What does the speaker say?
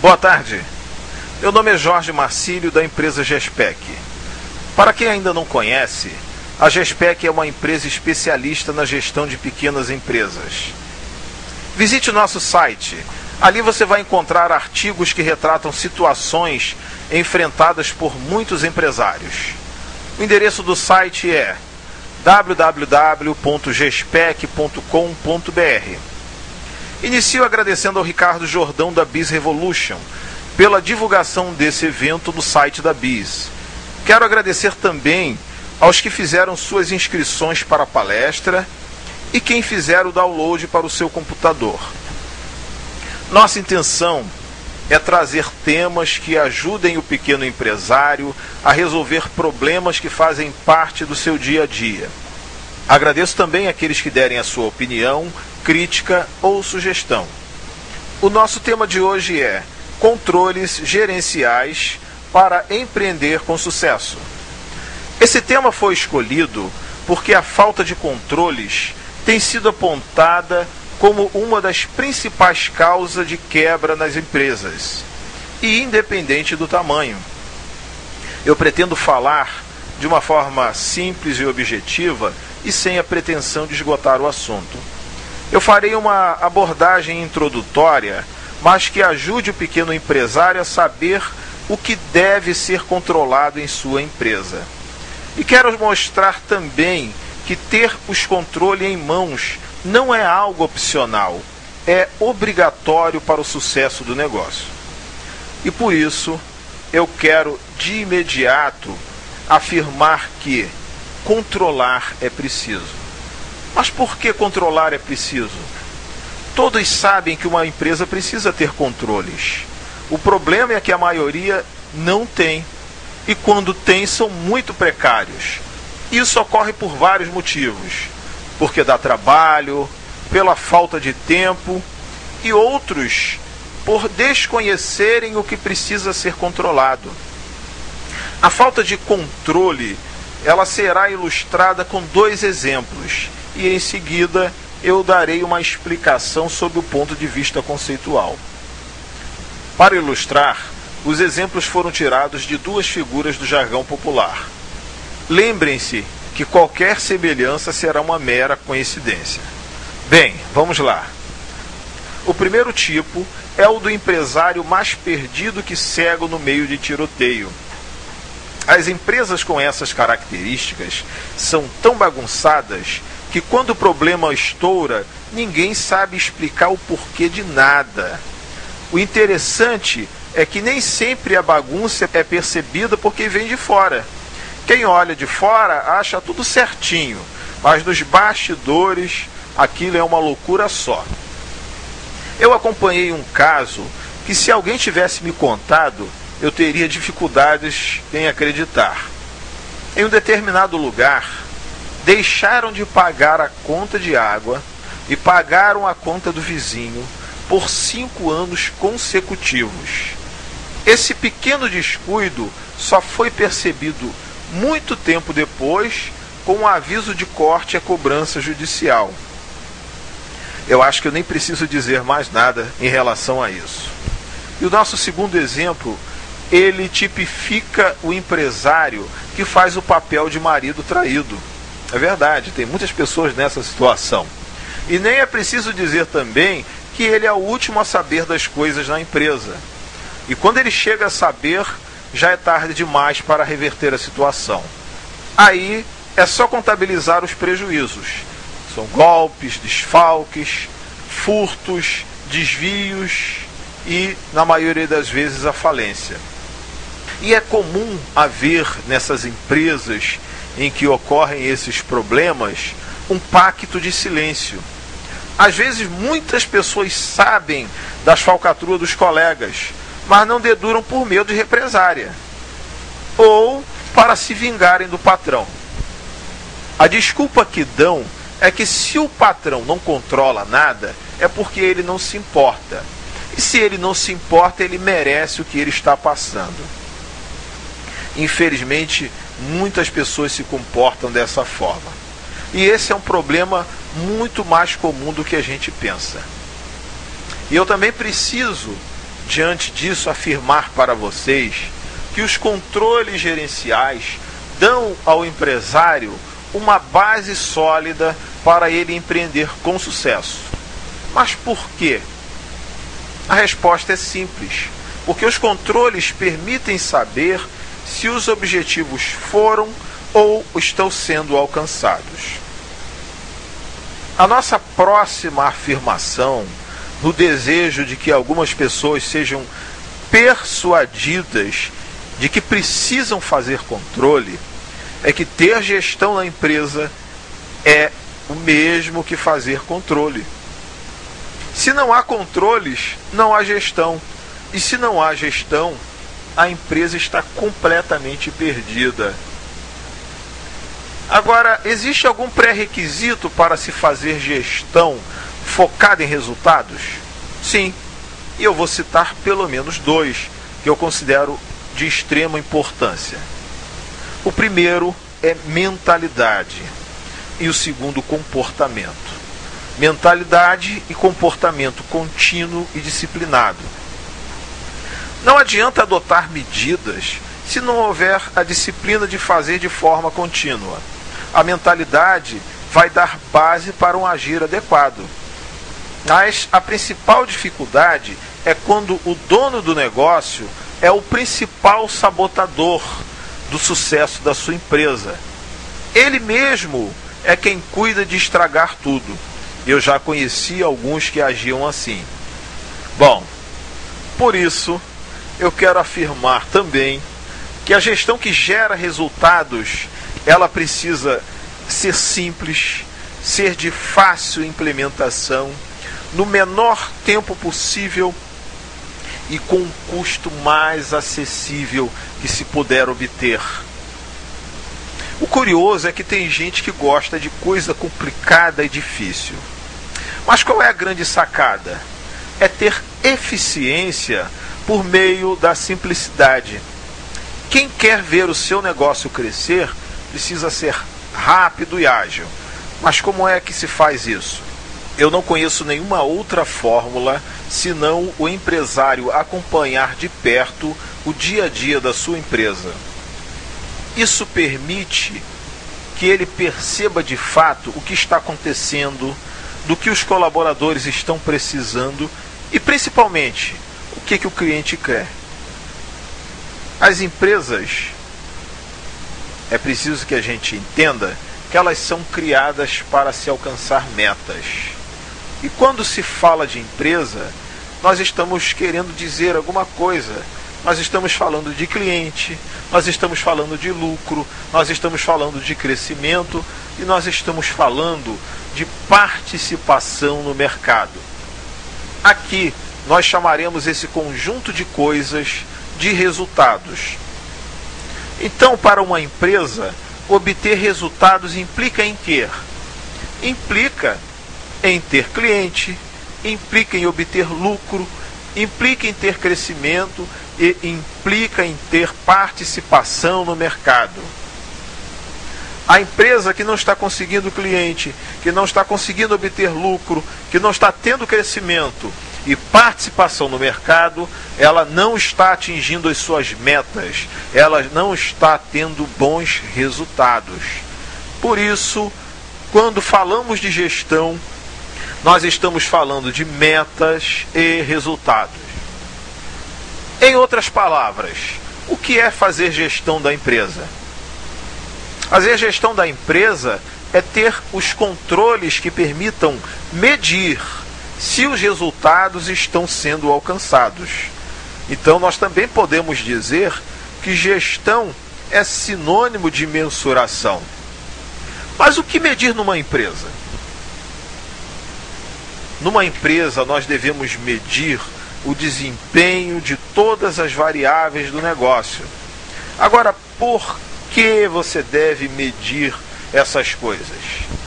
Boa tarde, meu nome é Jorge Marcílio, da empresa GESPEC. Para quem ainda não conhece, a GESPEC é uma empresa especialista na gestão de pequenas empresas. Visite o nosso site, ali você vai encontrar artigos que retratam situações enfrentadas por muitos empresários. O endereço do site é www.gespec.com.br. Inicio agradecendo ao Ricardo Jordão da Biz Revolution pela divulgação desse evento no site da Biz. Quero agradecer também aos que fizeram suas inscrições para a palestra e quem fizer o download para o seu computador. Nossa intenção é trazer temas que ajudem o pequeno empresário a resolver problemas que fazem parte do seu dia a dia. Agradeço também àqueles que derem a sua opinião, crítica ou sugestão. O nosso tema de hoje é controles gerenciais para empreender com sucesso. Esse tema foi escolhido porque a falta de controles tem sido apontada como uma das principais causas de quebra nas empresas, e independente do tamanho. Eu pretendo falar de uma forma simples e objetiva e sem a pretensão de esgotar o assunto. Eu farei uma abordagem introdutória, mas que ajude o pequeno empresário a saber o que deve ser controlado em sua empresa. E quero mostrar também que ter os controles em mãos não é algo opcional, é obrigatório para o sucesso do negócio. E por isso, eu quero de imediato afirmar que controlar é preciso. Mas por que controlar é preciso? Todos sabem que uma empresa precisa ter controles. O problema é que a maioria não tem. E quando tem, são muito precários. Isso ocorre por vários motivos. Porque dá trabalho, pela falta de tempo e outros por desconhecerem o que precisa ser controlado. A falta de controle, ela será ilustrada com 2 exemplos. E em seguida eu darei uma explicação sobre o ponto de vista conceitual. Para ilustrar, os exemplos foram tirados de 2 figuras do jargão popular. Lembrem-se que qualquer semelhança será uma mera coincidência. Bem, vamos lá. O primeiro tipo é o do empresário mais perdido que cego no meio de tiroteio. As empresas com essas características são tão bagunçadas que quando o problema estoura, ninguém sabe explicar o porquê de nada. O interessante é que nem sempre a bagunça é percebida porque vem de fora. Quem olha de fora acha tudo certinho, mas nos bastidores aquilo é uma loucura só. Eu acompanhei um caso que, se alguém tivesse me contado, eu teria dificuldades em acreditar. Em um determinado lugar, deixaram de pagar a conta de água e pagaram a conta do vizinho por 5 anos consecutivos. Esse pequeno descuido só foi percebido muito tempo depois com um aviso de corte à cobrança judicial. Eu acho que eu nem preciso dizer mais nada em relação a isso. E o nosso segundo exemplo, ele tipifica o empresário que faz o papel de marido traído. É verdade, tem muitas pessoas nessa situação. E nem é preciso dizer também que ele é o último a saber das coisas na empresa. E quando ele chega a saber, já é tarde demais para reverter a situação. Aí é só contabilizar os prejuízos. São golpes, desfalques, furtos, desvios e, na maioria das vezes, a falência. E é comum haver nessas empresas em que ocorrem esses problemas um pacto de silêncio. Às vezes muitas pessoas sabem das falcatruas dos colegas, mas não deduram por medo de represária ou para se vingarem do patrão. A desculpa que dão é que se o patrão não controla nada, é porque ele não se importa. E se ele não se importa, ele merece o que ele está passando. Infelizmente, muitas pessoas se comportam dessa forma. E esse é um problema muito mais comum do que a gente pensa. E eu também preciso diante disso, afirmar para vocês que os controles gerenciais dão ao empresário uma base sólida para ele empreender com sucesso. Mas por quê? A resposta é simples. Porque os controles permitem saber se os objetivos foram ou estão sendo alcançados. A nossa próxima afirmação, no desejo de que algumas pessoas sejam persuadidas de que precisam fazer controle, é que ter gestão na empresa é o mesmo que fazer controle. Se não há controles, não há gestão. E se não há gestão, a empresa está completamente perdida. Agora, existe algum pré-requisito para se fazer gestão focada em resultados? Sim, e eu vou citar pelo menos 2 que eu considero de extrema importância. O primeiro é mentalidade e o segundo, comportamento. Mentalidade e comportamento contínuo e disciplinado. Não adianta adotar medidas se não houver a disciplina de fazer de forma contínua. A mentalidade vai dar base para um agir adequado. Mas a principal dificuldade é quando o dono do negócio é o principal sabotador do sucesso da sua empresa. Ele mesmo é quem cuida de estragar tudo. Eu já conheci alguns que agiam assim. Bom, por isso, eu quero afirmar também que a gestão que gera resultados, ela precisa ser simples, ser de fácil implementação, no menor tempo possível e com um custo mais acessível que se puder obter. O curioso é que tem gente que gosta de coisa complicada e difícil. Mas qual é a grande sacada? É ter eficiência por meio da simplicidade. Quem quer ver o seu negócio crescer precisa ser rápido e ágil. Mas como é que se faz isso? Eu não conheço nenhuma outra fórmula senão o empresário acompanhar de perto o dia a dia da sua empresa. Isso permite que ele perceba de fato o que está acontecendo, do que os colaboradores estão precisando e principalmente o que o cliente quer. As empresas, é preciso que a gente entenda que elas são criadas para se alcançar metas. E quando se fala de empresa, nós estamos querendo dizer alguma coisa. Nós estamos falando de cliente, nós estamos falando de lucro, nós estamos falando de crescimento e nós estamos falando de participação no mercado. Aqui nós chamaremos esse conjunto de coisas de resultados. Então, para uma empresa, obter resultados implica em quê? Implica em ter cliente, implica em obter lucro, implica em ter crescimento e implica em ter participação no mercado. A empresa que não está conseguindo cliente, que não está conseguindo obter lucro, que não está tendo crescimento e participação no mercado, ela não está atingindo as suas metas, ela não está tendo bons resultados. Por isso, quando falamos de gestão, nós estamos falando de metas e resultados. Em outras palavras, o que é fazer gestão da empresa? Fazer gestão da empresa é ter os controles que permitam medir se os resultados estão sendo alcançados. Então nós também podemos dizer que gestão é sinônimo de mensuração. Mas o que medir numa empresa? Numa empresa nós devemos medir o desempenho de todas as variáveis do negócio. Agora, por que você deve medir essas coisas?